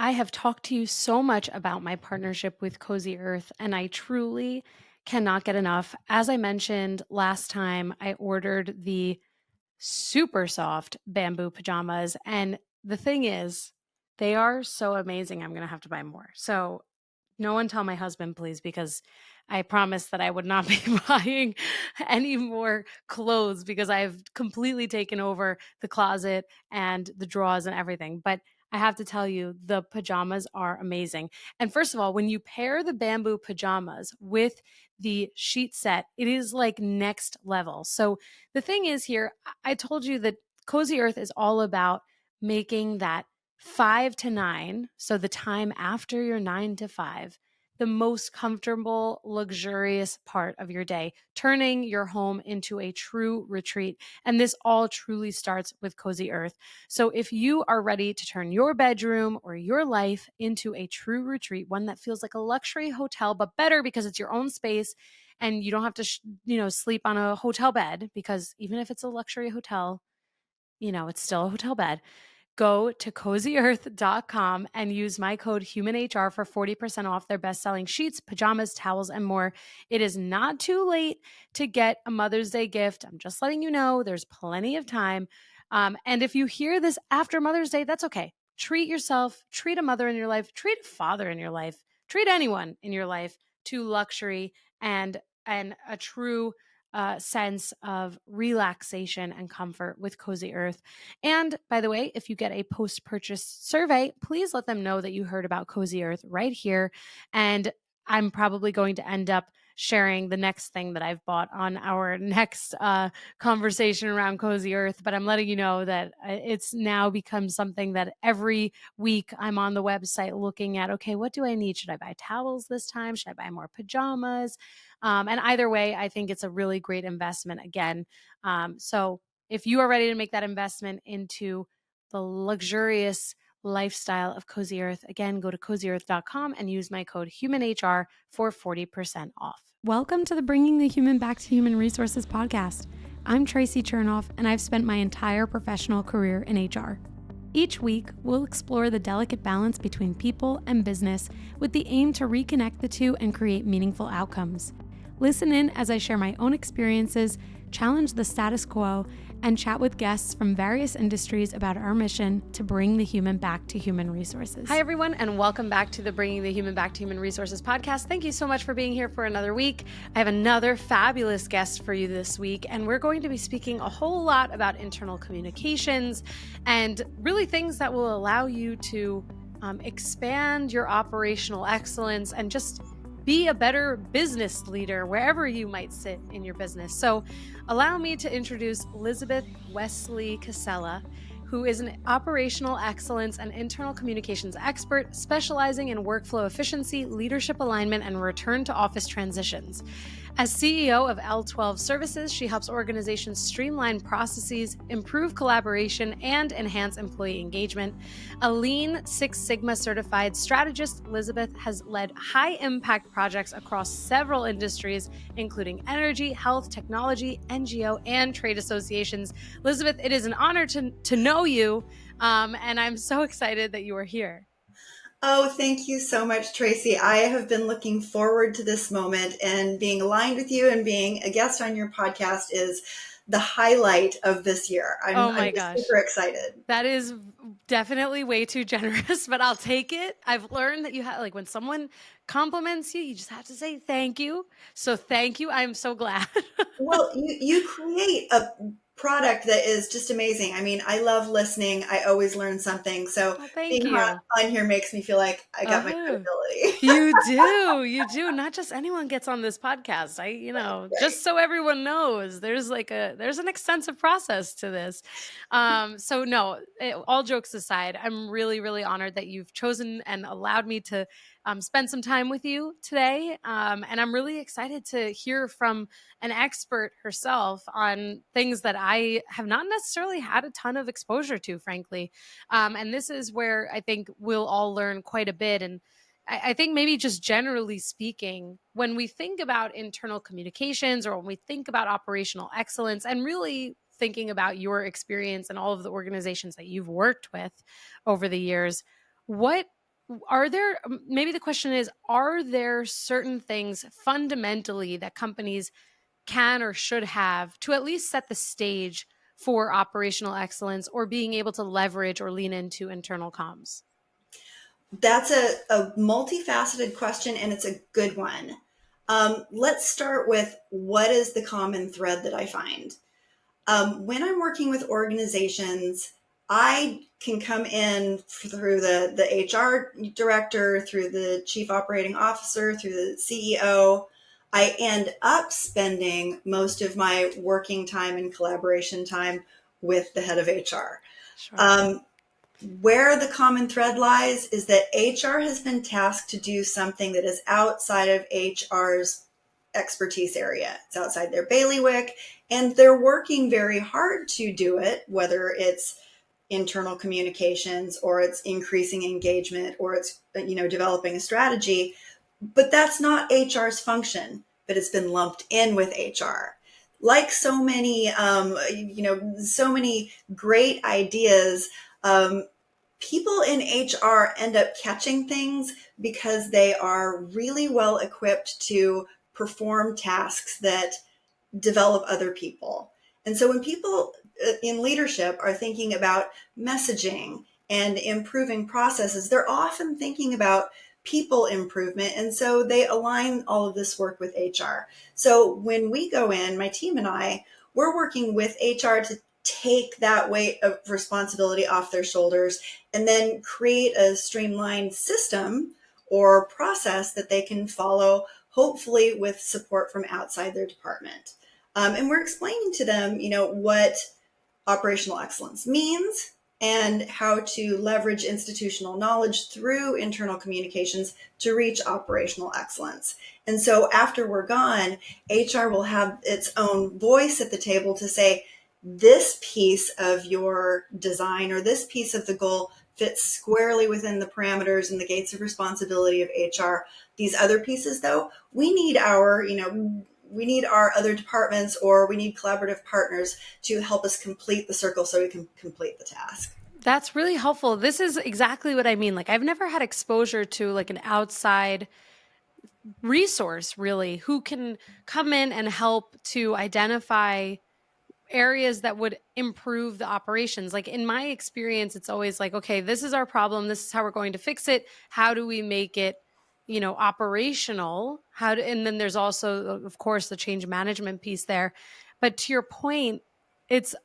I have talked to you so much about my partnership with Cozy Earth, and I truly cannot get enough. As I mentioned last time, I ordered the super soft bamboo pajamas. And the thing is, they are so amazing. I'm going to have to buy more. So, no one tell my husband, please, because I promised that I would not be buying any more clothes because I've completely taken over the closet and the drawers and everything. But I have to tell you, the pajamas are amazing. And first of all, when you pair the bamboo pajamas with the sheet set, it is like next level. So the thing is here, I told you that Cozy Earth is all about making that 5 to 9, so the time after your 9 to 5, the most comfortable, luxurious part of your day, turning your home into a true retreat. And this all truly starts with Cozy Earth. So if you are ready to turn your bedroom or your life into a true retreat, one that feels like a luxury hotel, but better because it's your own space and you don't have to, sleep on a hotel bed, because even if it's a luxury hotel, it's still a hotel bed. Go to cozyearth.com and use my code HUMANHR for 40% off their best-selling sheets, pajamas, towels, and more. It is not too late to get a Mother's Day gift. I'm just letting you know there's plenty of time. And if you hear this after Mother's Day, that's okay. Treat yourself, treat a mother in your life, treat a father in your life, treat anyone in your life to luxury and a true sense of relaxation and comfort with Cozy Earth. And by the way, if you get a post-purchase survey, please let them know that you heard about Cozy Earth right here. And I'm probably going to end up sharing the next thing that I've bought on our next conversation around Cozy Earth. But I'm letting you know that it's now become something that every week I'm on the website looking at, okay, what do I need? Should I buy towels this time? Should I buy more pajamas? And either way, I think it's a really great investment again. So if you are ready to make that investment into the luxurious lifestyle of Cozy Earth, again, go to cozyearth.com and use my code HUMANHR for 40% off. Welcome to the Bringing the Human Back to Human Resources podcast. I'm Traci Chernoff, and I've spent my entire professional career in HR. Each week, we'll explore the delicate balance between people and business with the aim to reconnect the two and create meaningful outcomes. Listen in as I share my own experiences, challenge the status quo, and chat with guests from various industries about our mission to bring the human back to human resources. Hi, everyone, and welcome back to the Bringing the Human Back to Human Resources podcast. Thank you so much for being here for another week. I have another fabulous guest for you this week, and we're going to be speaking a whole lot about internal communications and really things that will allow you to expand your operational excellence and just be a better business leader wherever you might sit in your business. So allow me to introduce Lizabeth Wesely-Casella, who is an operational excellence and internal communications expert specializing in workflow efficiency, leadership alignment, and return to office transitions. As CEO of L12 Services, she helps organizations streamline processes, improve collaboration, and enhance employee engagement. A Lean Six Sigma certified strategist, Lizabeth has led high-impact projects across several industries, including energy, health, technology, NGO, and trade associations. Lizabeth, it is an honor to know you, and I'm so excited that you are here. Oh, thank you so much, Traci. I have been looking forward to this moment, and being aligned with you and being a guest on your podcast is the highlight of this year. I'm just super excited. That is definitely way too generous, but I'll take it. I've learned that you have, like, when someone compliments you, you just have to say thank you. So thank you. I'm so glad. Well, you create a product that is just amazing. I mean, I love listening. I always learn something. So Well, thank being you. on here makes me feel like I got my credibility. You do. Not just anyone gets on this podcast. Right. Just so everyone knows, there's an extensive process to this. So no, all jokes aside, I'm really, really honored that you've chosen and allowed me to spend some time with you today. And I'm really excited to hear from an expert herself on things that I have not necessarily had a ton of exposure to, frankly. And this is where I think we'll all learn quite a bit. And I think maybe just generally speaking, when we think about internal communications or when we think about operational excellence and really thinking about your experience and all of the organizations that you've worked with over the years, what maybe the question is, are there certain things fundamentally that companies can or should have to at least set the stage for operational excellence or being able to leverage or lean into internal comms? That's a multifaceted question, and it's a good one. Let's start with what is the common thread that I find. When I'm working with organizations, I can come in through the HR director, through the chief operating officer, through the CEO. I end up spending most of my working time and collaboration time with the head of HR. Sure. Where the common thread lies is that HR has been tasked to do something that is outside of HR's expertise area. It's outside their bailiwick, and they're working very hard to do it, whether it's internal communications or it's increasing engagement or it's developing a strategy. But that's not HR's function, but it's been lumped in with HR. Like so many, so many great ideas, people in HR end up catching things because they are really well equipped to perform tasks that develop other people. And so when people in leadership are thinking about messaging and improving processes, they're often thinking about people improvement. And so they align all of this work with HR. So when we go in, my team and I, we're working with HR to take that weight of responsibility off their shoulders and then create a streamlined system or process that they can follow, hopefully with support from outside their department. And we're explaining to them, what operational excellence means and how to leverage institutional knowledge through internal communications to reach operational excellence. And so after we're gone, HR will have its own voice at the table to say, this piece of your design or this piece of the goal fits squarely within the parameters and the gates of responsibility of HR. These other pieces, though, we need our other departments, or we need collaborative partners to help us complete the circle so we can complete the task. That's really helpful. This is exactly what I mean. Like, I've never had exposure to like an outside resource, really, who can come in and help to identify areas that would improve the operations. Like in my experience, it's always like, okay, this is our problem. This is how we're going to fix it. How do we make it, operational? And then there's also, of course, the change management piece there. But to your point, it's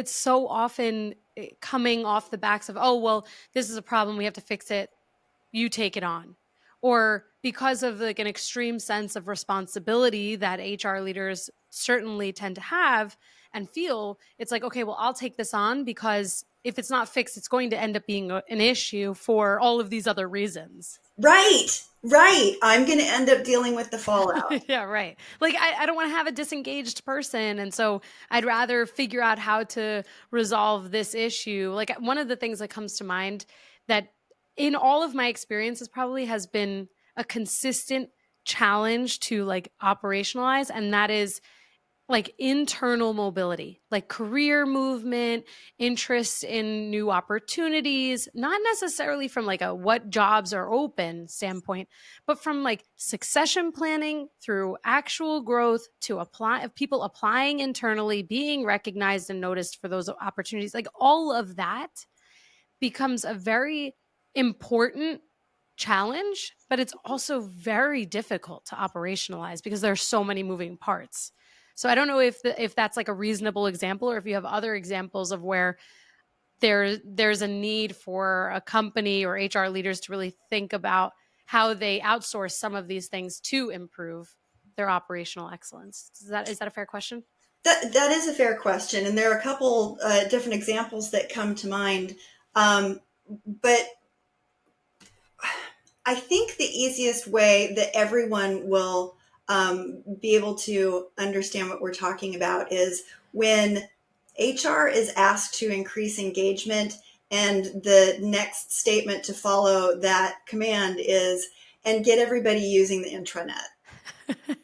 so often coming off the backs of, oh, well, this is a problem. We have to fix it. You take it on. Or because of like an extreme sense of responsibility that HR leaders certainly tend to have and feel, it's like, okay, well, I'll take this on because if it's not fixed, it's going to end up being an issue for all of these other reasons. Right. I'm going to end up dealing with the fallout. Yeah, right. Like, I don't want to have a disengaged person. And so I'd rather figure out how to resolve this issue. Like, one of the things that comes to mind that in all of my experiences probably has been a consistent challenge to like operationalize. And that is like internal mobility, like career movement, interest in new opportunities, not necessarily from like a what jobs are open standpoint, but from like succession planning through actual growth to people applying internally, being recognized and noticed for those opportunities. Like all of that becomes a very important challenge, but it's also very difficult to operationalize because there are so many moving parts. So I don't know if that's like a reasonable example, or if you have other examples of where there's a need for a company or HR leaders to really think about how they outsource some of these things to improve their operational excellence. Is that a fair question? That is a fair question, and there are a couple different examples that come to mind. But I think the easiest way that everyone will be able to understand what we're talking about is when HR is asked to increase engagement, and the next statement to follow that command is, and get everybody using the intranet.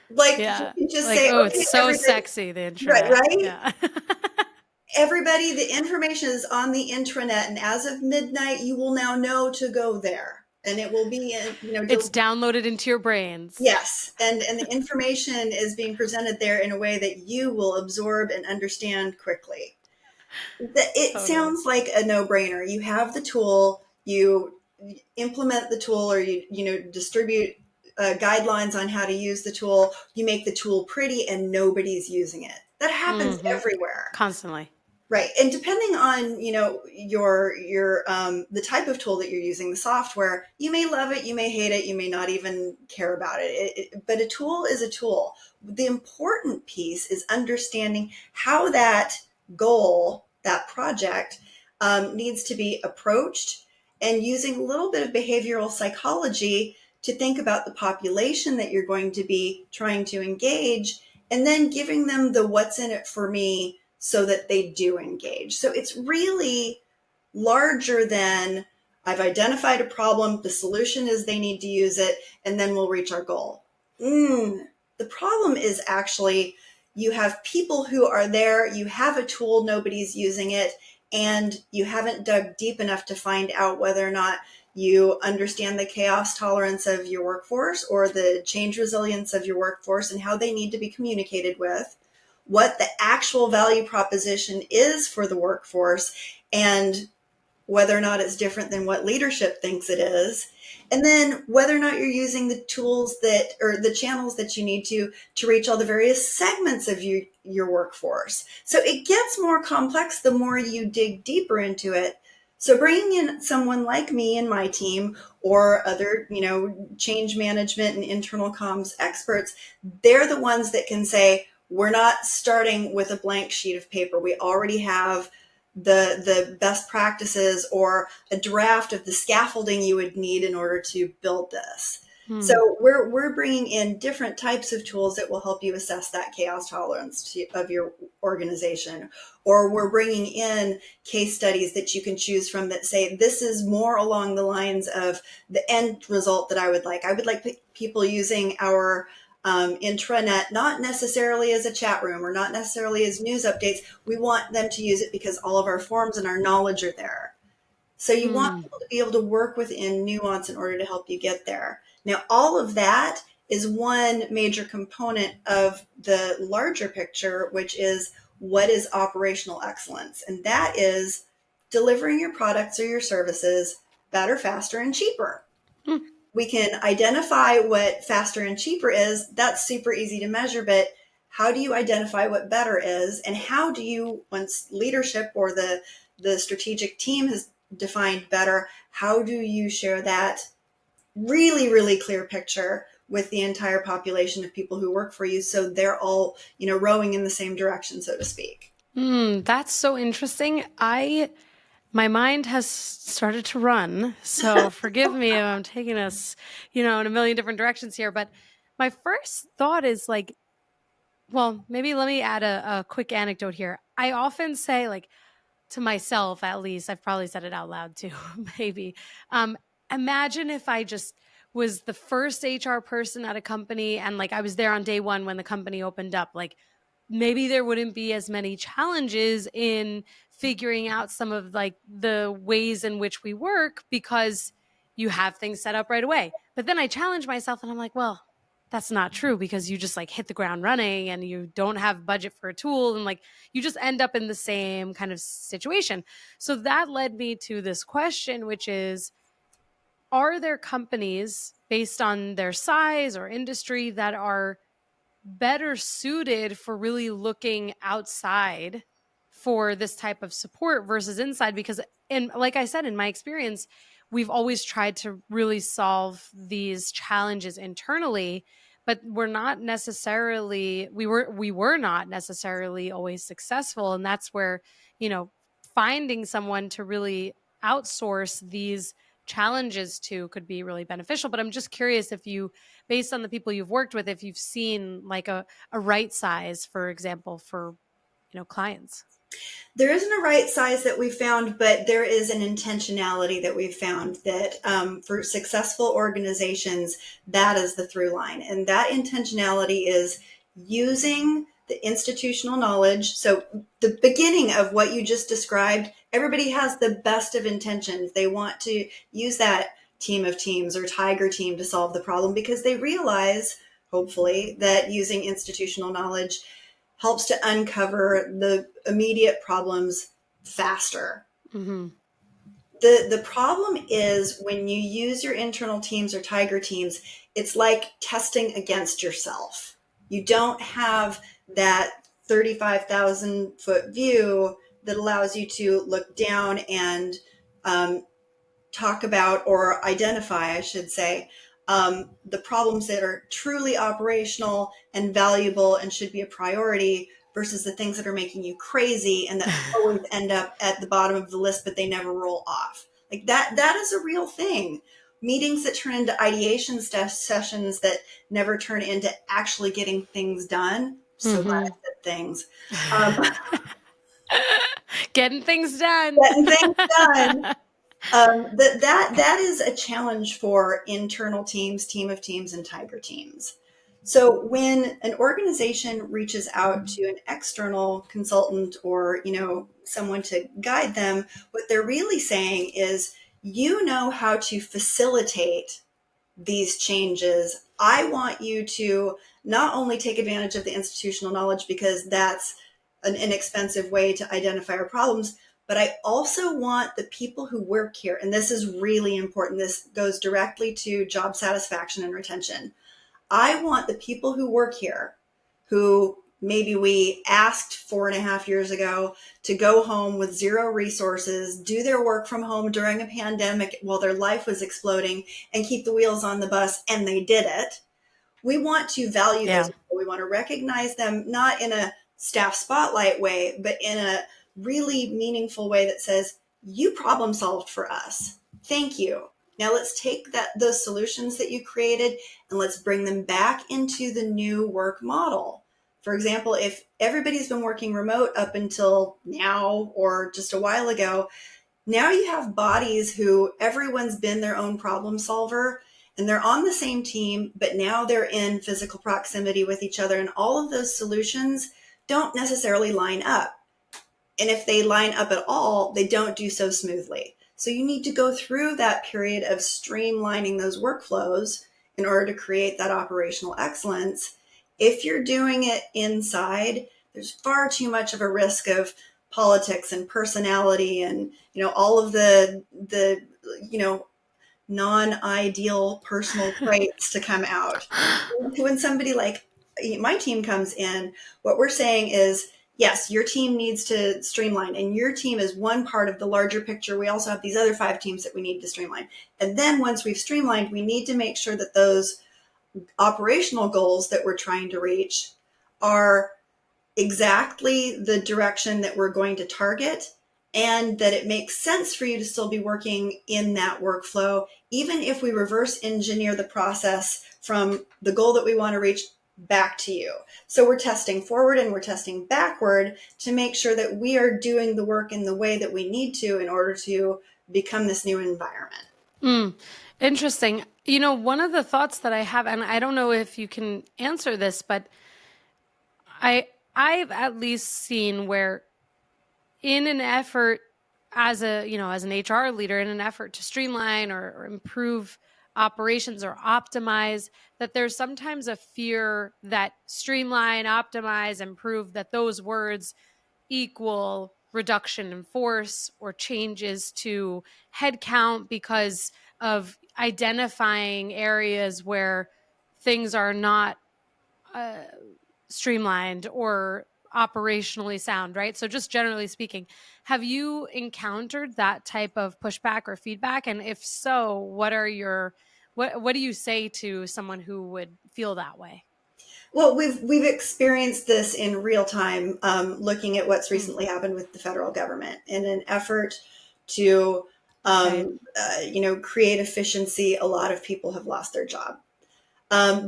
Like, Yeah. you just Like, say, oh, okay, it's so everybody, sexy, the intranet. right? Yeah. Everybody, the information is on the intranet, and as of midnight, you will now know to go there, and it will be in, It's downloaded into your brains. Yes, and the information is being presented there in a way that you will absorb and understand quickly. It Totally. sounds like a no-brainer. You have the tool, you implement the tool, or you distribute guidelines on how to use the tool. You make the tool pretty, and nobody's using it. That happens everywhere. Constantly. Right. And depending on, your the type of tool that you're using, the software, you may love it, you may hate it, you may not even care about it. But a tool is a tool. The important piece is understanding how that goal, that project, needs to be approached, and using a little bit of behavioral psychology to think about the population that you're going to be trying to engage, and then giving them the what's in it for me so that they do engage. So it's really larger than I've identified a problem, the solution is they need to use it, and then we'll reach our goal. The problem is actually you have people who are there, you have a tool, nobody's using it, and you haven't dug deep enough to find out whether or not you understand the chaos tolerance of your workforce or the change resilience of your workforce and how they need to be communicated with, what the actual value proposition is for the workforce, and whether or not it's different than what leadership thinks it is, and then whether or not you're using the tools or the channels that you need to reach all the various segments of your workforce. So it gets more complex the more you dig deeper into it. So bringing in someone like me and my team, or other, change management and internal comms experts, they're the ones that can say, we're not starting with a blank sheet of paper. We already have the best practices or a draft of the scaffolding you would need in order to build this. So we're bringing in different types of tools that will help you assess that chaos tolerance of your organization. Or we're bringing in case studies that you can choose from that say, this is more along the lines of the end result that I would like. I would like people using our intranet, not necessarily as a chat room or not necessarily as news updates. We want them to use it because all of our forms and our knowledge are there. So you want people to be able to work within nuance in order to help you get there. Now, all of that is one major component of the larger picture, which is what is operational excellence. And that is delivering your products or your services better, faster, and cheaper. We can identify what faster and cheaper is. That's super easy to measure, but how do you identify what better is? And how do you, once leadership or the strategic team has defined better, how do you share that really, really clear picture with the entire population of people who work for you, so they're all, rowing in the same direction, so to speak? That's so interesting. My mind has started to run, so forgive me if I'm taking us, in a million different directions here. But my first thought is like, well, maybe let me add a quick anecdote here. I often say, like, to myself, at least, I've probably said it out loud too, maybe. Imagine if I just was the first HR person at a company and like I was there on day one when the company opened up. Like, maybe there wouldn't be as many challenges in figuring out some of like the ways in which we work because you have things set up right away. But then I challenge myself and I'm like, well, that's not true because you just like hit the ground running and you don't have budget for a tool and like you just end up in the same kind of situation. So that led me to this question, which is, are there companies based on their size or industry that are better suited for really looking outside for this type of support versus inside? Because, and like I said, in my experience, we've always tried to really solve these challenges internally, but we were not necessarily always successful. And that's where, finding someone to really outsource these challenges to could be really beneficial. But I'm just curious if you, based on the people you've worked with, if you've seen like a right size, for example, for, clients. There isn't a right size that we found, but there is an intentionality that we've found that for successful organizations, that is the through line. And that intentionality is using the institutional knowledge. So the beginning of what you just described, everybody has the best of intentions. They want to use that team of teams or tiger team to solve the problem because they realize, hopefully, that using institutional knowledge helps to uncover the immediate problems faster. Mm-hmm. The problem is when you use your internal teams or tiger teams, it's like testing against yourself. You don't have that 35,000 foot view that allows you to look down and talk about or identify, I should say, the problems that are truly operational and valuable and should be a priority versus the things that are making you crazy and that always end up at the bottom of the list, but they never roll off. Like that is a real thing. Meetings that turn into ideation sessions that never turn into actually getting things done. So glad I said things. Getting things done. Getting things done. That is a challenge for internal teams, team of teams, and tiger teams. So when an organization reaches out to an external consultant or, someone to guide them, what they're really saying is, you know how to facilitate these changes. I want you to not only take advantage of the institutional knowledge because that's an inexpensive way to identify our problems, but I also want the people who work here, and this is really important, this goes directly to job satisfaction and retention. I want the people who work here, who maybe we asked 4.5 years ago to go home with zero resources, do their work from home during a pandemic while their life was exploding, and keep the wheels on the bus, and they did it. We want to value those people. We want to recognize them, not in a staff spotlight way, but in a really meaningful way that says, you problem solved for us. Thank you. Now let's take those solutions that you created and let's bring them back into the new work model. For example, if everybody's been working remote up until now or just a while ago, now you have bodies who everyone's been their own problem solver and they're on the same team, but now they're in physical proximity with each other, and all of those solutions don't necessarily line up. And if they line up at all, they don't do so smoothly. So you need to go through that period of streamlining those workflows in order to create that operational excellence. If you're doing it inside, there's far too much of a risk of politics and personality and, all of the non-ideal personal traits to come out. When somebody like my team comes in, what we're saying is, yes, your team needs to streamline, and your team is one part of the larger picture. We also have these other 5 teams that we need to streamline. And then once we've streamlined, we need to make sure that those operational goals that we're trying to reach are exactly the direction that we're going to target, and that it makes sense for you to still be working in that workflow, even if we reverse engineer the process from the goal that we want to reach back to you. So we're testing forward and we're testing backward to make sure that we are doing the work in the way that we need to in order to become this new environment. Interesting. One of the thoughts that I have, and I don't know if you can answer this, but I've at least seen where in an effort as an HR leader, in an effort to streamline or improve operations or optimize, that there's sometimes a fear that streamline, optimize, improve, that those words equal reduction in force or changes to headcount because of identifying areas where things are not streamlined or operationally sound, right? So just generally speaking, have you encountered that type of pushback or feedback? And if so, what do you say to someone who would feel that way? Well, we've experienced this in real time, looking at what's recently happened with the federal government in an effort to, create efficiency. A lot of people have lost their job.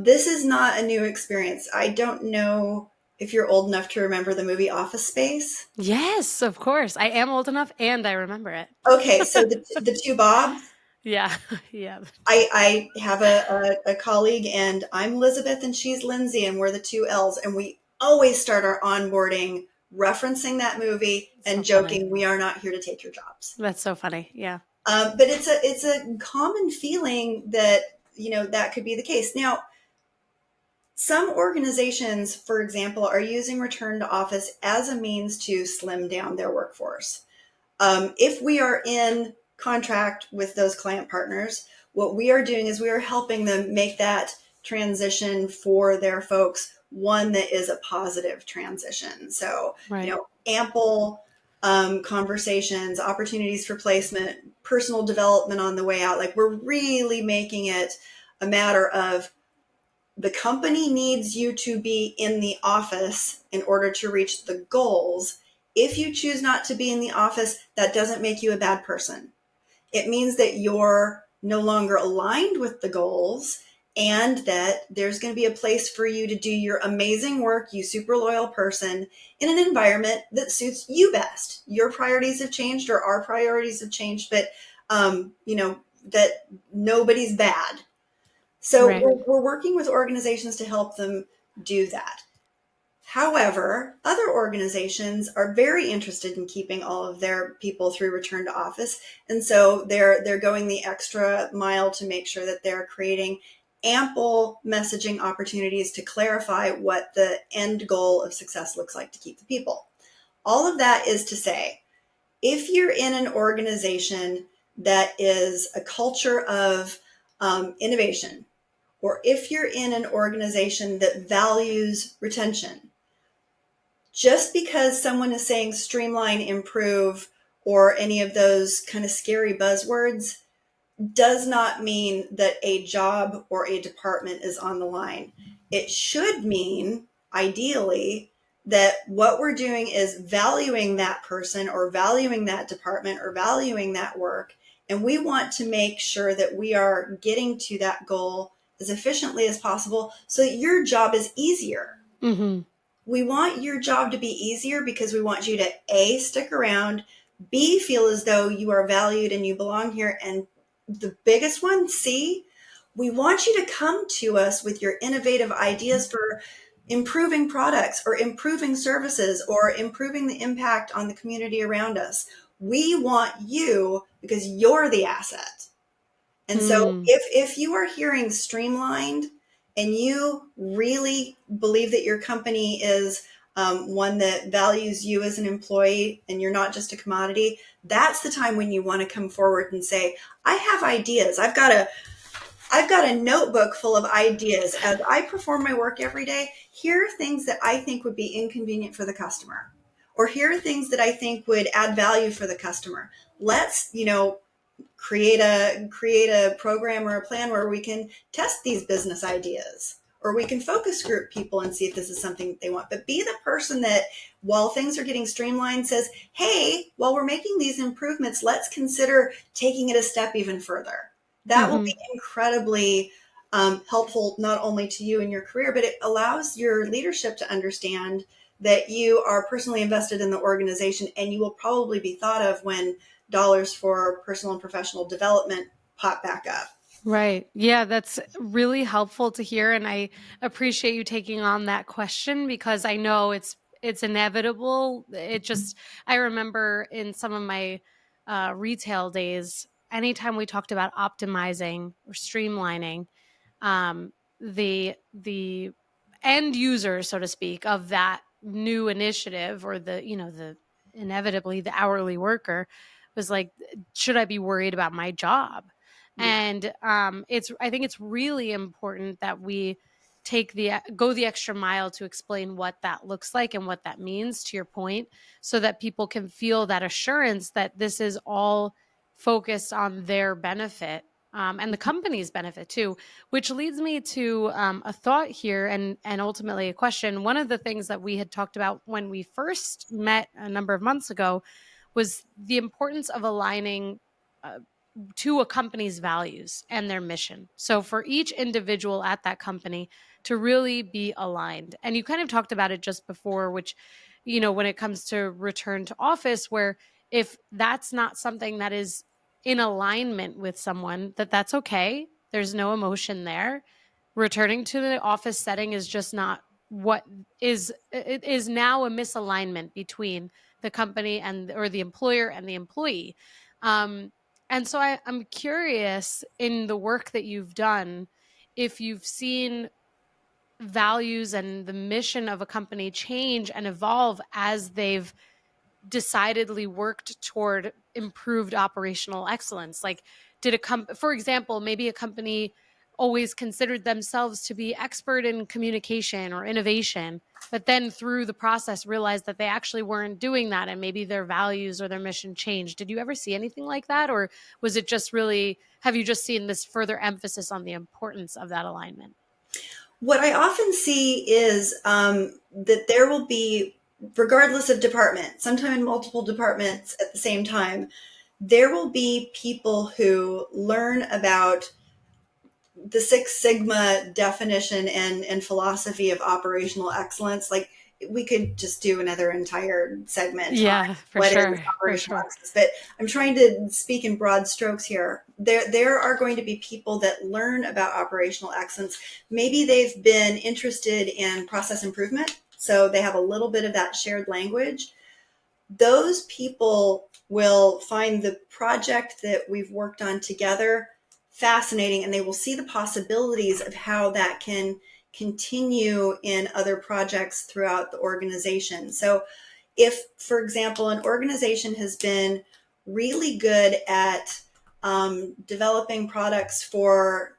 This is not a new experience. I don't know if you're old enough to remember the movie Office Space. Yes, of course. I am old enough and I remember it. Okay, so the 2 Bobs. Yeah, yeah. I have a colleague, and I'm Elizabeth and she's Lindsay, and we're the 2 L's, and we always start our onboarding referencing that movie and joking, funny. We are not here to take your jobs. That's so funny. Yeah. But it's a common feeling that, that could be the case. Now, some organizations, for example, are using return to office as a means to slim down their workforce. If we are in contract with those client partners, what we are doing is we are helping them make that transition for their folks one that is a positive transition. So, right. Ample conversations, opportunities for placement, personal development on the way out. Like, we're really making it a matter of the company needs you to be in the office in order to reach the goals. If you choose not to be in the office, that doesn't make you a bad person. It means that you're no longer aligned with the goals and that there's going to be a place for you to do your amazing work, you super loyal person, in an environment that suits you best. Your priorities have changed, or our priorities have changed, but that nobody's bad. So right. we're working with organizations to help them do that. However, other organizations are very interested in keeping all of their people through return to office. And so they're going the extra mile to make sure that they're creating ample messaging opportunities to clarify what the end goal of success looks like to keep the people. All of that is to say, if you're in an organization that is a culture of innovation, or if you're in an organization that values retention, just because someone is saying streamline, improve, or any of those kind of scary buzzwords does not mean that a job or a department is on the line. It should mean, ideally, that what we're doing is valuing that person or valuing that department or valuing that work. And we want to make sure that we are getting to that goal as efficiently as possible so that your job is easier. Mm-hmm. We want your job to be easier because we want you to A, stick around, B, feel as though you are valued and you belong here, and the biggest one, C, we want you to come to us with your innovative ideas for improving products or improving services or improving the impact on the community around us. We want you because you're the asset. And so if you are hearing streamlined and you really believe that your company is one that values you as an employee and you're not just a commodity, that's the time when you want to come forward and say, I have ideas. I've got a notebook full of ideas. As I perform my work every day, here are things that I think would be inconvenient for the customer, or here are things that I think would add value for the customer. Let's, create a program or a plan where we can test these business ideas, or we can focus group people and see if this is something that they want. But be the person that, while things are getting streamlined, says, hey, while we're making these improvements, let's consider taking it a step even further. That will be incredibly helpful, not only to you in your career, but it allows your leadership to understand that you are personally invested in the organization, and you will probably be thought of when dollars for personal and professional development pop back up. Right. Yeah, that's really helpful to hear. And I appreciate you taking on that question, because I know it's inevitable. I remember in some of my retail days, anytime we talked about optimizing or streamlining, the end user, so to speak, of that new initiative, or the inevitably the hourly worker, was like, should I be worried about my job? Yeah. And I think it's really important that we go the extra mile to explain what that looks like and what that means, to your point, so that people can feel that assurance that this is all focused on their benefit, and the company's benefit too, which leads me to a thought here, and ultimately a question. One of the things that we had talked about when we first met a number of months ago was the importance of aligning to a company's values and their mission. So for each individual at that company to really be aligned. And you kind of talked about it just before, which, when it comes to return to office, where if that's not something that is in alignment with someone, that's okay. There's no emotion there. Returning to the office setting is just not what is it is now a misalignment between the company and or the employer and the employee. And so I'm curious, in the work that you've done, if you've seen values and the mission of a company change and evolve as they've decidedly worked toward improved operational excellence. Like, for example, maybe a company always considered themselves to be expert in communication or innovation, but then through the process realized that they actually weren't doing that, and maybe their values or their mission changed. Did you ever see anything like that? Or was it just really, have you just seen this further emphasis on the importance of that alignment? What I often see is that there will be, regardless of department, sometimes in multiple departments at the same time, there will be people who learn about the Six Sigma definition and philosophy of operational excellence. Like, we could just do another entire segment on For what sure, is operational excellence, but I'm trying to speak in broad strokes here. There are going to be people that learn about operational excellence. Maybe they've been interested in process improvement, so they have a little bit of that shared language. Those people will find the project that we've worked on together fascinating, and they will see the possibilities of how that can continue in other projects throughout the organization. So if, for example, an organization has been really good at developing products for,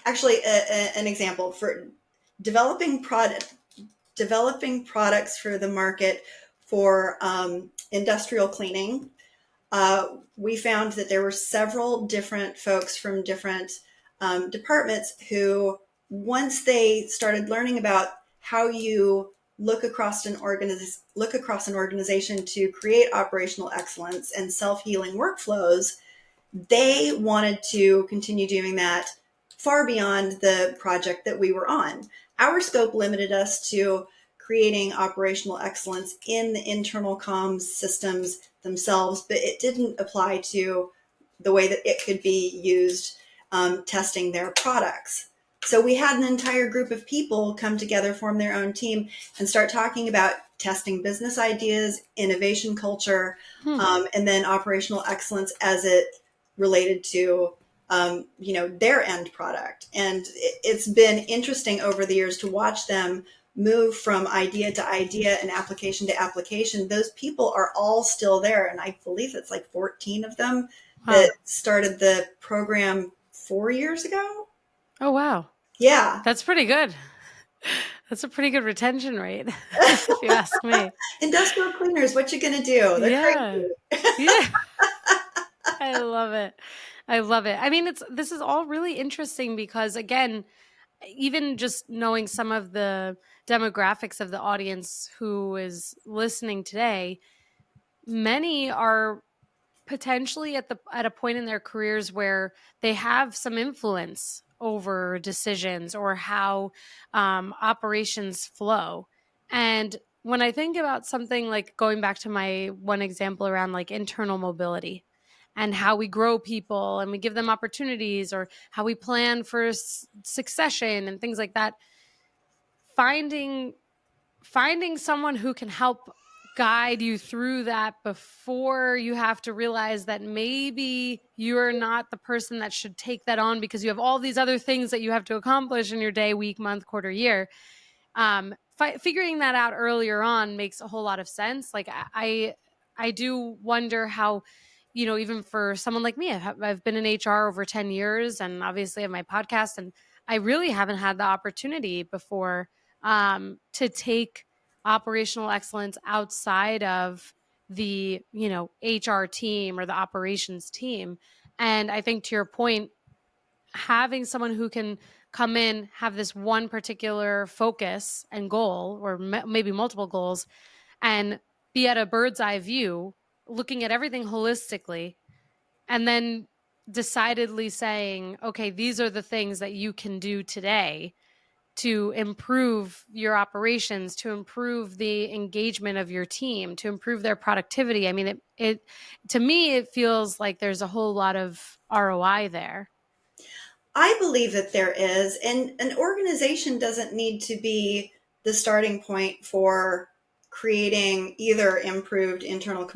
actually, an example for developing products for the market for industrial cleaning. We found that there were several different folks from different departments who, once they started learning about how you look across an organization to create operational excellence and self-healing workflows, they wanted to continue doing that far beyond the project that we were on. Our scope limited us to creating operational excellence in the internal comms systems themselves, but it didn't apply to the way that it could be used testing their products. So we had an entire group of people come together, form their own team, and start talking about testing business ideas, innovation culture, and then operational excellence as it related to their end product. And it's been interesting over the years to watch them move from idea to idea and application to application. Those people are all still there, and I believe it's like 14 of them that started the program 4 years ago. Oh, wow. Yeah. That's pretty good. That's a pretty good retention rate, if you ask me. Industrial cleaners, what you gonna do? They're crazy. Yeah. I love it. I love it. I mean, this is all really interesting because, again, even just knowing some of the demographics of the audience who is listening today, many are potentially at a point in their careers where they have some influence over decisions or how operations flow. And when I think about something like, going back to my one example around like internal mobility and how we grow people and we give them opportunities, or how we plan for succession and things like that, finding someone who can help guide you through that before you have to realize that maybe you're not the person that should take that on because you have all these other things that you have to accomplish in your day, week, month, quarter, year. Figuring that out earlier on makes a whole lot of sense. Like, I do wonder how, even for someone like me, I've been in HR over 10 years and obviously have my podcast, and I really haven't had the opportunity before to take operational excellence outside of the, HR team or the operations team. And I think, to your point, having someone who can come in, have this one particular focus and goal, or maybe multiple goals, and be at a bird's eye view, looking at everything holistically, and then decidedly saying, okay, these are the things that you can do today to improve your operations, to improve the engagement of your team, to improve their productivity. I mean, it to me, it feels like there's a whole lot of ROI there. I believe that there is, and an organization doesn't need to be the starting point for creating either improved internal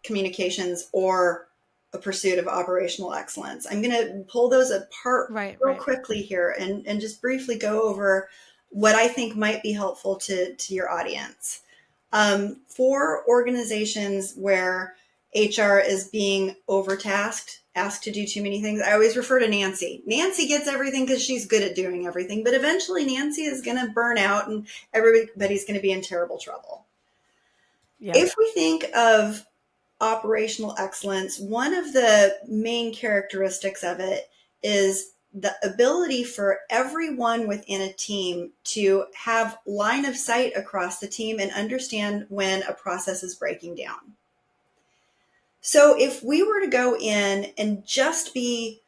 communications or a pursuit of operational excellence. I'm going to pull those apart real quickly here and just briefly go over what I think might be helpful to your audience. For organizations where HR is being overtasked, asked to do too many things, I always refer to Nancy. Nancy gets everything because she's good at doing everything, but eventually Nancy is going to burn out and everybody's going to be in terrible trouble. Yeah. If we think of operational excellence, one of the main characteristics of it is the ability for everyone within a team to have line of sight across the team and understand when a process is breaking down. So if we were to go in and just be,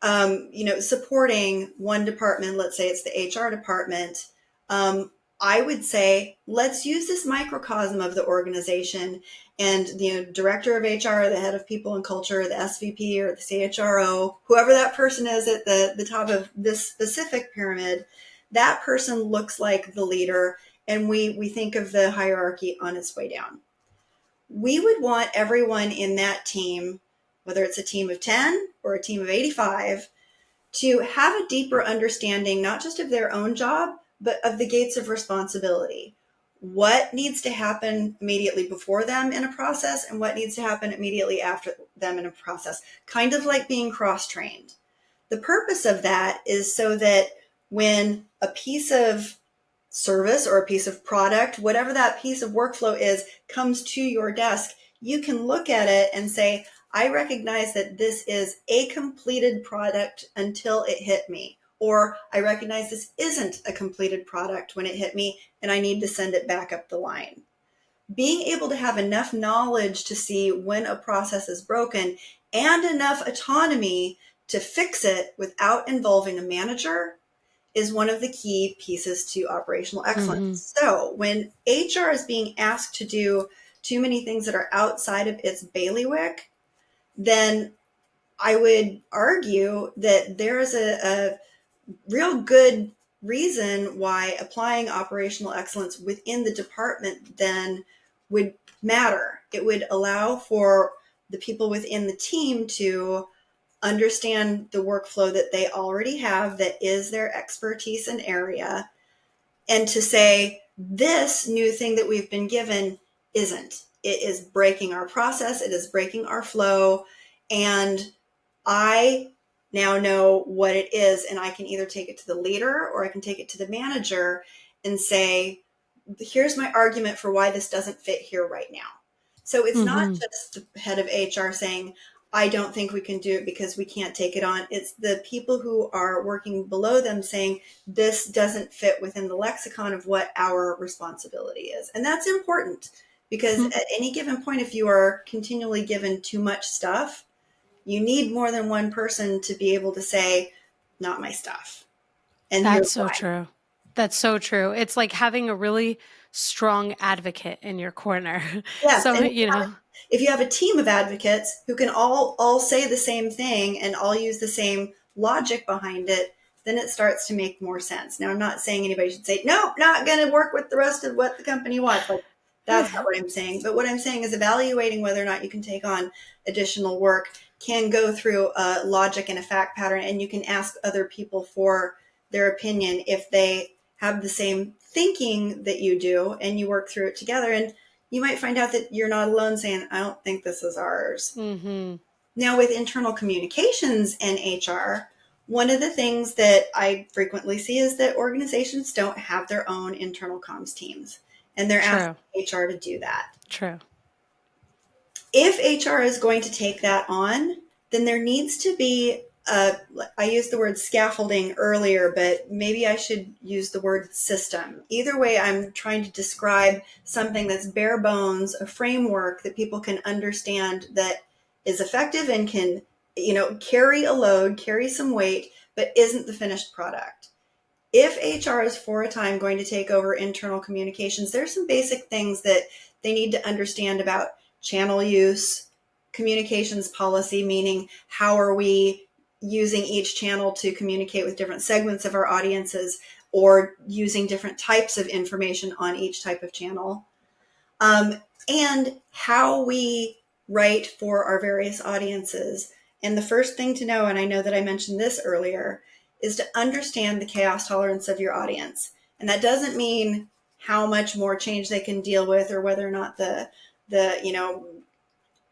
supporting one department, let's say it's the HR department, I would say, let's use this microcosm of the organization and the director of HR, the head of people and culture, the SVP or the CHRO, whoever that person is at the top of this specific pyramid, that person looks like the leader. And we think of the hierarchy on its way down. We would want everyone in that team, whether it's a team of 10 or a team of 85, to have a deeper understanding, not just of their own job, but of the gates of responsibility. What needs to happen immediately before them in a process and what needs to happen immediately after them in a process, kind of like being cross-trained. The purpose of that is so that when a piece of service or a piece of product, whatever that piece of workflow is, comes to your desk, you can look at it and say, I recognize that this is a completed product until it hit me. Or I recognize this isn't a completed product when it hit me and I need to send it back up the line. Being able to have enough knowledge to see when a process is broken and enough autonomy to fix it without involving a manager is one of the key pieces to operational excellence. Mm-hmm. So when HR is being asked to do too many things that are outside of its bailiwick, then I would argue that there is a real good reason why applying operational excellence within the department then would matter. It would allow for the people within the team to understand the workflow that they already have that is their expertise and area, and to say, this new thing that we've been given isn't. It is breaking our process. It is breaking our flow. And I now know what it is, and I can either take it to the leader or I can take it to the manager and say, here's my argument for why this doesn't fit here right now. So it's not just the head of HR saying, I don't think we can do it because we can't take it on. It's the people who are working below them saying, this doesn't fit within the lexicon of what our responsibility is. And that's important because at any given point, if you are continually given too much stuff, you need more than one person to be able to say, not my stuff. And that's so true. That's so true. It's like having a really strong advocate in your corner. Yes. So, if you have a team of advocates who can all say the same thing and all use the same logic behind it, then it starts to make more sense. Now, I'm not saying anybody should say, no, not going to work with the rest of what the company wants. Like, that's not what I'm saying. But what I'm saying is evaluating whether or not you can take on additional work can go through a logic and a fact pattern, and you can ask other people for their opinion if they have the same thinking that you do, and you work through it together. And you might find out that you're not alone saying, I don't think this is ours. Mm-hmm. Now, with internal communications and HR, one of the things that I frequently see is that organizations don't have their own internal comms teams, and they're asking HR to do that. True. If HR is going to take that on, then there needs to be I used the word scaffolding earlier, but maybe I should use the word system. Either way, I'm trying to describe something that's bare bones, a framework that people can understand that is effective and can, carry a load, carry some weight, but isn't the finished product. If HR is for a time going to take over internal communications, there's some basic things that they need to understand about channel use, communications policy, meaning how are we using each channel to communicate with different segments of our audiences, or using different types of information on each type of channel, and how we write for our various audiences. And the first thing to know, and I know that I mentioned this earlier, is to understand the chaos tolerance of your audience. And that doesn't mean how much more change they can deal with, or whether or not the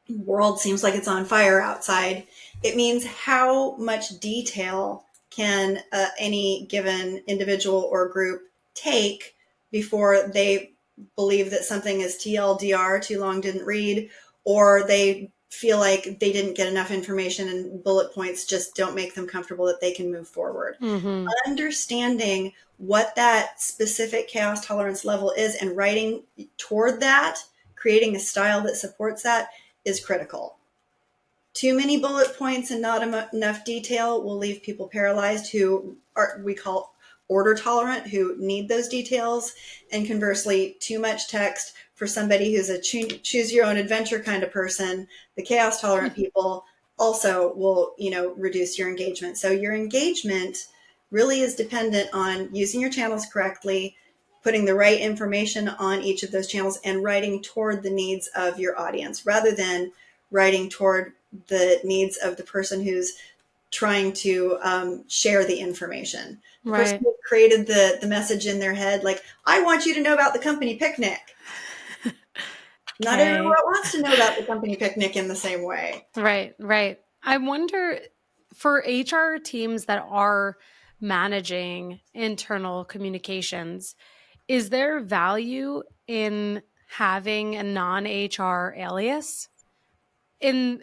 world seems like it's on fire outside. It means how much detail can any given individual or group take before they believe that something is TLDR, too long didn't read, or they feel like they didn't get enough information and bullet points just don't make them comfortable that they can move forward. Mm-hmm. Understanding what that specific chaos tolerance level is and writing toward that, creating a style that supports that, is critical. Too many bullet points and not enough detail will leave people paralyzed, who we call order tolerant, who need those details. And conversely, too much text for somebody who's a choose your own adventure kind of person, the chaos tolerant people, also will, reduce your engagement. So your engagement really is dependent on using your channels correctly, putting the right information on each of those channels, and writing toward the needs of your audience, rather than writing toward the needs of the person who's trying to share the information. The person who created the message in their head, like, I want you to know about the company picnic. Not everyone wants to know about the company picnic in the same way. Right. I wonder, for HR teams that are managing internal communications, is there value in having a non-HR alias? In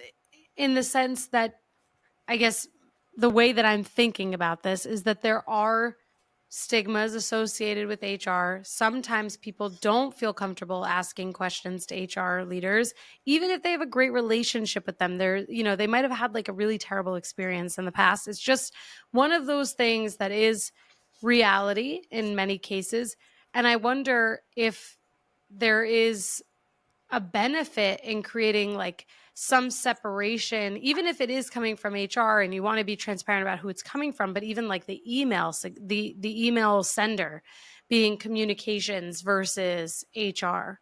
the sense that, I guess the way that I'm thinking about this is that there are stigmas associated with HR. Sometimes people don't feel comfortable asking questions to HR leaders, even if they have a great relationship with them. They might have had like a really terrible experience in the past. It's just one of those things that is reality in many cases. And I wonder if there is a benefit in creating like some separation, even if it is coming from HR and you want to be transparent about who it's coming from, but even like the email sender being communications versus HR.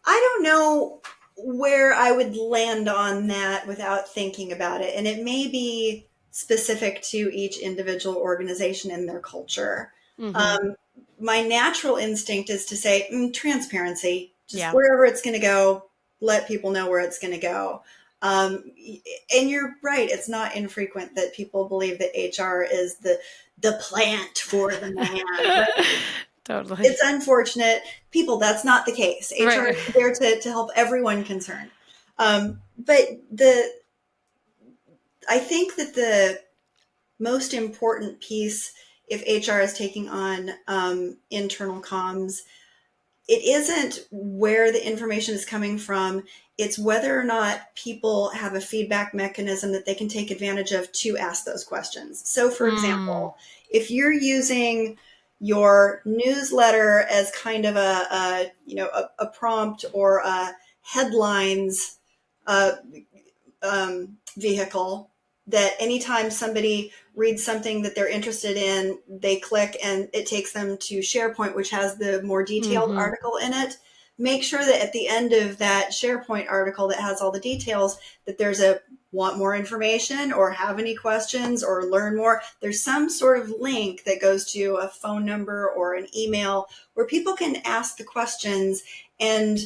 I don't know where I would land on that without thinking about it. And it may be specific to each individual organization and their culture. Mm-hmm. My natural instinct is to say transparency, just wherever it's going to go, let people know where it's going to go. And you're right. It's not infrequent that people believe that HR is the plant for the man. Totally. It's unfortunate. People, that's not the case. HR is there to help everyone concerned. But I think that the most important piece, if HR is taking on internal comms, it isn't where the information is coming from. It's whether or not people have a feedback mechanism that they can take advantage of to ask those questions. So, for example, if you're using your newsletter as kind of a prompt or a headlines vehicle, that anytime somebody reads something that they're interested in, they click and it takes them to SharePoint, which has the more detailed article in it. Make sure that at the end of that SharePoint article that has all the details, that there's a want more information or have any questions or learn more. There's some sort of link that goes to a phone number or an email where people can ask the questions and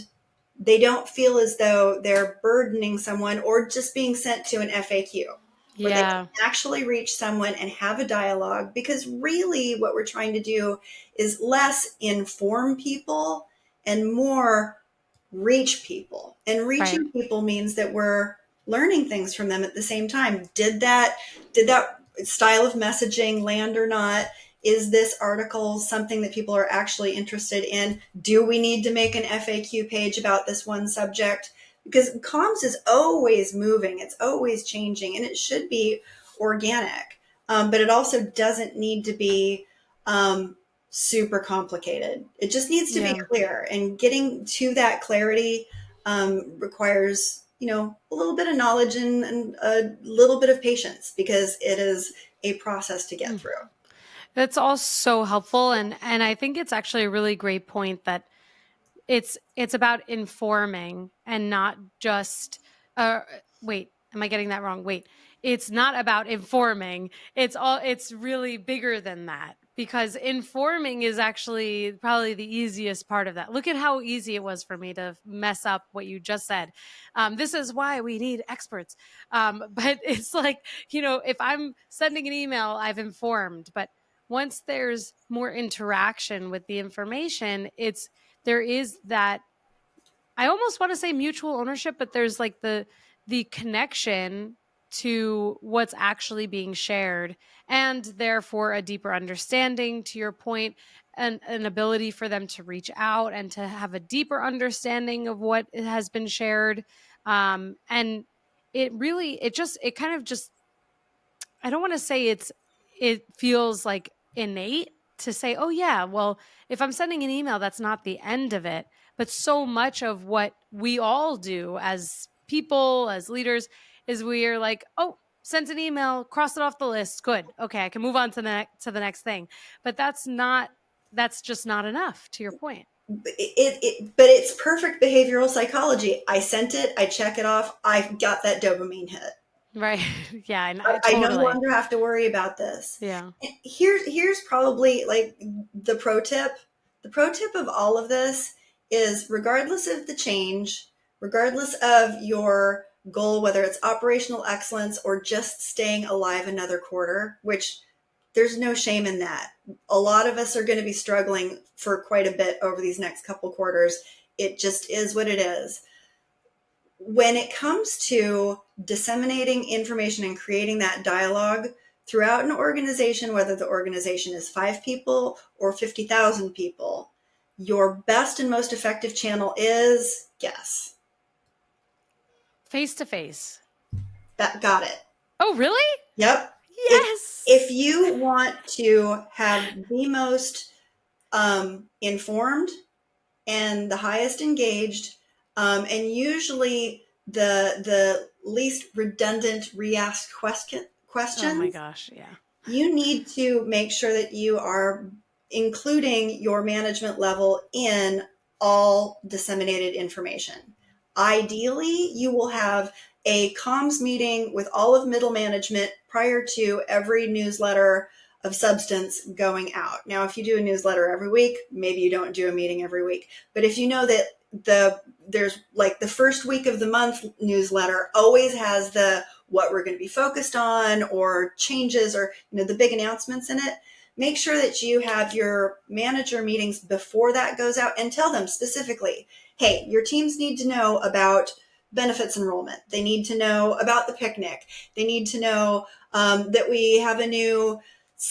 they don't feel as though they're burdening someone or just being sent to an FAQ. Where they can actually reach someone and have a dialogue, because really what we're trying to do is less inform people and more reach people. And reaching people means that we're learning things from them at the same time. Did that style of messaging land or not? Is this article something that people are actually interested in? Do we need to make an FAQ page about this one subject? Because comms is always moving, it's always changing, and it should be organic. But it also doesn't need to be super complicated. It just needs to be clear. And getting to that clarity requires a little bit of knowledge and a little bit of patience, because it is a process to get through. That's all so helpful. And I think it's actually a really great point that it's about informing and not just wait, am I getting that wrong? Wait, it's not about informing. It's really bigger than that, because informing is actually probably the easiest part of that. Look at how easy it was for me to mess up what you just said. This is why we need experts. But it's like, if I'm sending an email, I've informed, but once there's more interaction with the information, there is that, I almost want to say mutual ownership, but there's like the connection to what's actually being shared, and therefore a deeper understanding, to your point, and an ability for them to reach out and to have a deeper understanding of what has been shared. And it kind of just, I don't want to say it feels like innate to say, oh yeah, well, if I'm sending an email, that's not the end of it. But so much of what we all do as people, as leaders, is we are like, oh, sent an email, cross it off the list. Good. Okay, I can move on to the next thing. But that's just not enough, to your point. But it's perfect behavioral psychology. I sent it, I check it off, I've got that dopamine hit. Right. Yeah, and I no totally. longer have to worry about this. Yeah. Here's probably like the pro tip. The pro tip of all of this is, regardless of the change, regardless of your goal, whether it's operational excellence or just staying alive another quarter, which there's no shame in that. A lot of us are going to be struggling for quite a bit over these next couple quarters. It just is what it is. When it comes to disseminating information and creating that dialogue throughout an organization, whether the organization is 5 people or 50,000 people, your best and most effective channel is, guess. Face to face. That got it. Oh, really? Yep. Yes. If you want to have the most informed and the highest engaged, and usually the least redundant re-asked questions. Oh my gosh, yeah. You need to make sure that you are including your management level in all disseminated information. Ideally, you will have a comms meeting with all of middle management prior to every newsletter of substance going out. Now, if you do a newsletter every week, maybe you don't do a meeting every week. But if you know that there's like the first week of the month newsletter always has the what we're going to be focused on or changes or the big announcements in it, make sure that you have your manager meetings before that goes out and tell them specifically, hey, your teams need to know about benefits enrollment. They need to know about the picnic. They need to know that we have a new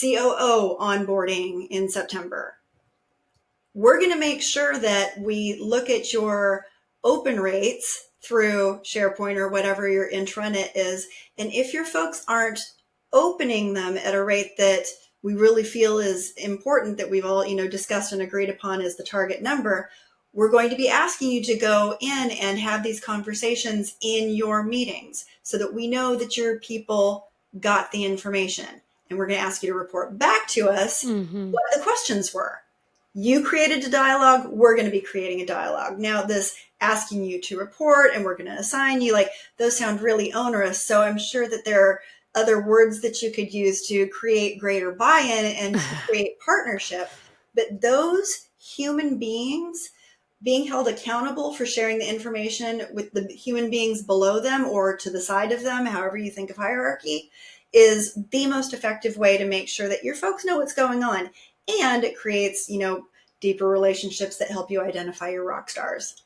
COO onboarding in September. We're going to make sure that we look at your open rates through SharePoint or whatever your intranet is. And if your folks aren't opening them at a rate that we really feel is important, that we've all discussed and agreed upon as the target number, we're going to be asking you to go in and have these conversations in your meetings so that we know that your people got the information. And we're going to ask you to report back to us what the questions were. You created a dialogue, we're going to be creating a dialogue. Now, this asking you to report and we're going to assign you, like, those sound really onerous. So I'm sure that there are other words that you could use to create greater buy-in and to create partnership. But those human beings being held accountable for sharing the information with the human beings below them or to the side of them, however you think of hierarchy, is the most effective way to make sure that your folks know what's going on. And it creates, deeper relationships that help you identify your rock stars.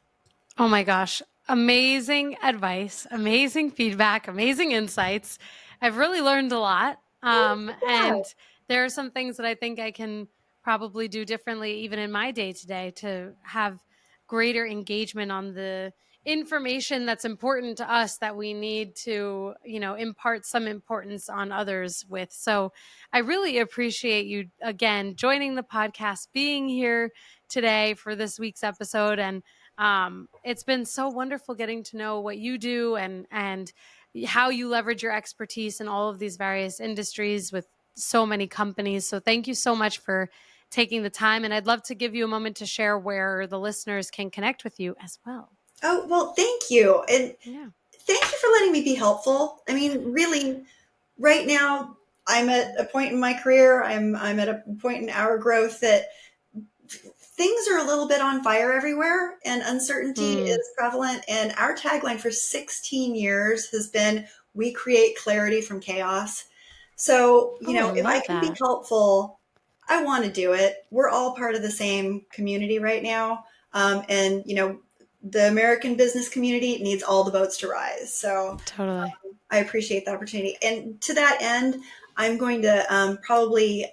Oh my gosh. Amazing advice, amazing feedback, amazing insights. I've really learned a lot. And there are some things that I think I can probably do differently, even in my day to day, to have greater engagement on the information that's important to us that we need to, impart some importance on others with. So I really appreciate you again joining the podcast, being here today for this week's episode. And It's been so wonderful getting to know what you do and how you leverage your expertise in all of these various industries with so many companies. So thank you so much for taking the time. And I'd love to give you a moment to share where the listeners can connect with you as well. Oh, well, thank you. And Yeah. thank you for letting me be helpful. I mean, really, right now, I'm at a point in my career, I'm at a point in our growth that things are a little bit on fire everywhere and uncertainty is prevalent. And our tagline for 16 years has been, we create clarity from chaos. So, Oh, I if I love can be that. helpful, I want to do it. We're all part of the same community right now. And, the American business community needs all the boats to rise. So Totally. I appreciate the opportunity. And to that end, I'm going to probably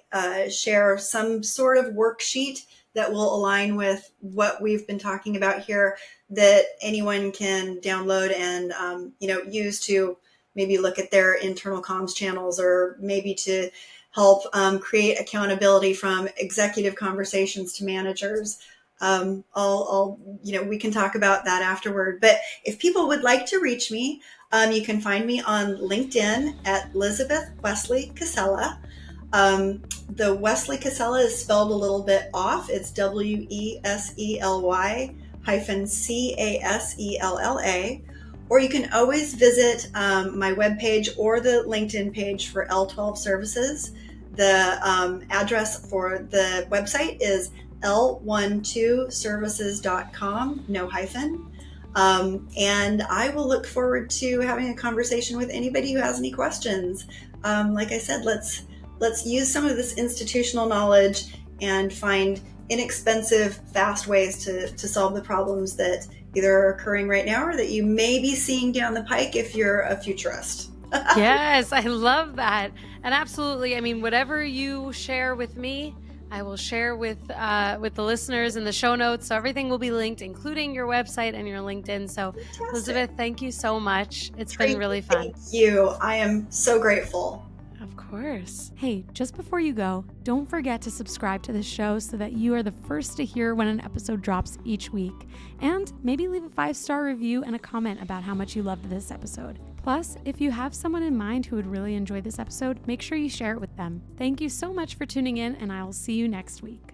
share some sort of worksheet that will align with what we've been talking about here that anyone can download and, use to maybe look at their internal comms channels or maybe to help create accountability from executive conversations to managers. We can talk about that afterward. But if people would like to reach me, you can find me on LinkedIn at Lizabeth Wesely-Casella. The Wesely-Casella is spelled a little bit off. It's WESELY-CASELLA. Or you can always visit my webpage or the LinkedIn page for L12 Services. The address for the website is l12services.com, no hyphen. And I will look forward to having a conversation with anybody who has any questions. Like I said, let's use some of this institutional knowledge and find inexpensive, fast ways to solve the problems that either are occurring right now or that you may be seeing down the pike if you're a futurist. Yes, I love that. And absolutely, I mean, whatever you share with me, I will share with the listeners in the show notes. So everything will be linked, including your website and your LinkedIn. So Fantastic. Elizabeth, thank you so much. It's Traci, been really fun. Thank you. I am so grateful. Of course. Hey, just before you go, don't forget to subscribe to this show so that you are the first to hear when an episode drops each week. And maybe leave a 5-star review and a comment about how much you loved this episode. Plus, if you have someone in mind who would really enjoy this episode, make sure you share it with them. Thank you so much for tuning in, and I will see you next week.